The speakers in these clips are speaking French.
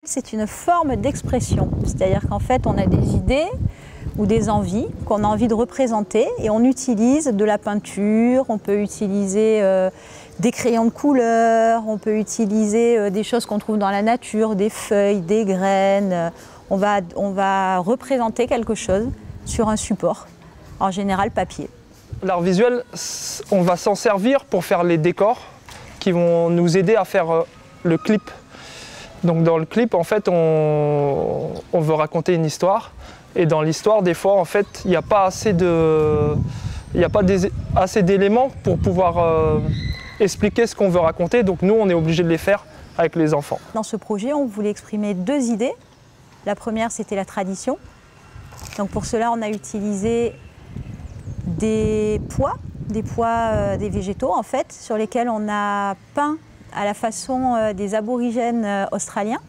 C'est une forme d'expression, c'est-à-dire qu'en fait on a des idées ou des envies qu'on a envie de représenter et on utilise de la peinture, on peut utiliser des crayons de couleur, on peut utiliser des choses qu'on trouve dans la nature, des feuilles, des graines. On va représenter quelque chose sur un support, en général papier. L'art visuel, on va s'en servir pour faire les décors qui vont nous aider à faire le clip. Donc dans le clip, en fait, on veut raconter une histoire. Et dans l'histoire, des fois, en fait, il n'y a pas assez d'éléments pour pouvoir expliquer ce qu'on veut raconter. Donc nous, on est obligé de les faire avec les enfants. Dans ce projet, on voulait exprimer deux idées. La première, c'était la tradition. Donc pour cela, on a utilisé des pois des végétaux, en fait, sur lesquels on a peint à la façon des aborigènes australiens.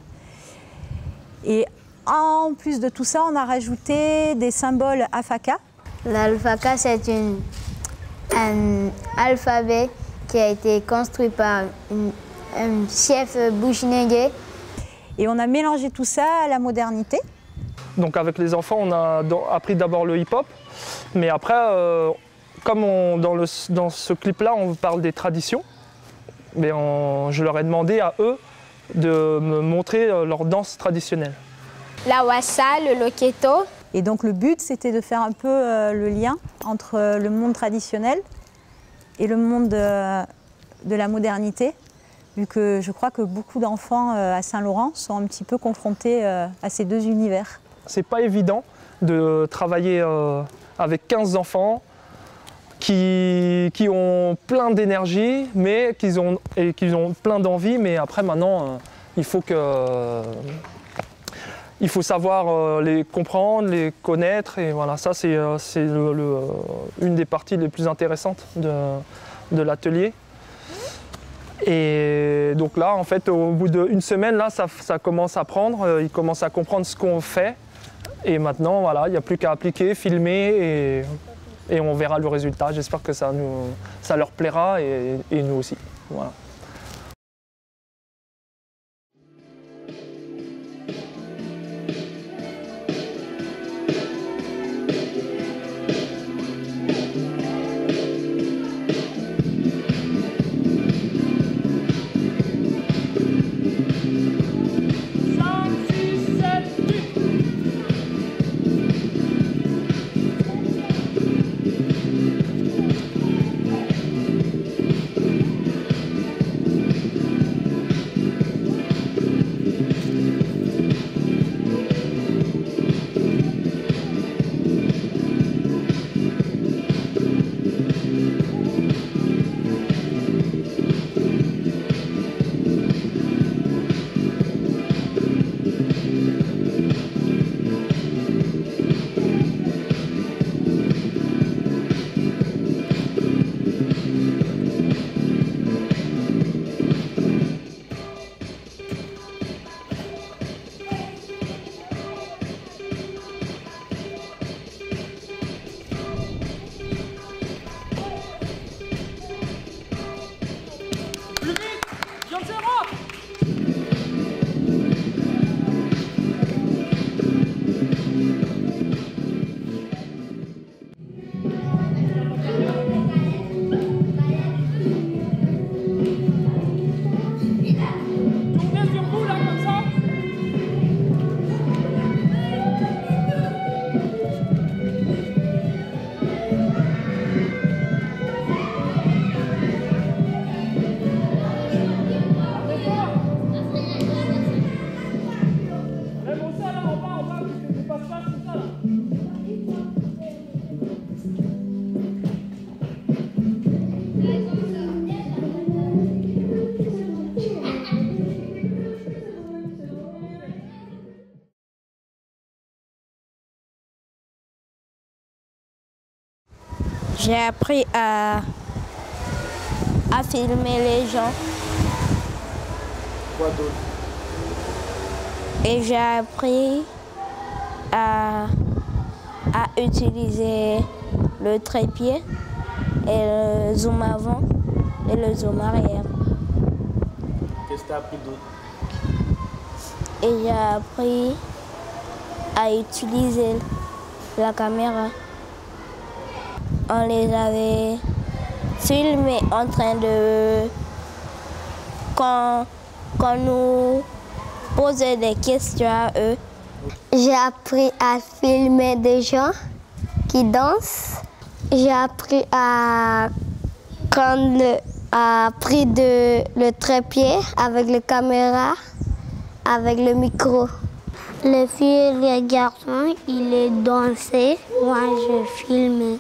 Et en plus de tout ça, on a rajouté des symboles Afaka. L'alfaka, c'est un alphabet qui a été construit par un chef Bushinege. Et on a mélangé tout ça à la modernité. Donc avec les enfants, on a appris d'abord le hip-hop, mais après, comme dans ce clip-là, on parle des traditions, mais je leur ai demandé à eux de me montrer leur danse traditionnelle. La wassa, le loketo. Et donc le but, c'était de faire un peu le lien entre le monde traditionnel et le monde de la modernité, vu que je crois que beaucoup d'enfants à Saint-Laurent sont un petit peu confrontés à ces deux univers. C'est pas évident de travailler avec 15 enfants qui ont plein d'énergie, mais qui ont plein d'envie, mais après maintenant, il faut savoir les comprendre, les connaître, et voilà, ça c'est une des parties les plus intéressantes de l'atelier. Et donc là, en fait, au bout d'une semaine, là, ça commence à prendre, ils commencent à comprendre ce qu'on fait, et maintenant, voilà, il n'y a plus qu'à appliquer, filmer, et on verra le résultat. J'espère que ça leur plaira, et nous aussi. Voilà. J'ai appris à filmer les gens. Quoi d'autre? Et j'ai appris à utiliser le trépied et le zoom avant et le zoom arrière. Qu'est-ce que tu as appris d'autre? et j'ai appris à utiliser la caméra. On les avait filmés en train de... Quand nous posait des questions à eux. J'ai appris à filmer des gens qui dansent. J'ai appris à prendre le trépied avec la caméra, avec le micro. Les filles et les garçons, ils dansaient. Moi, je filmais.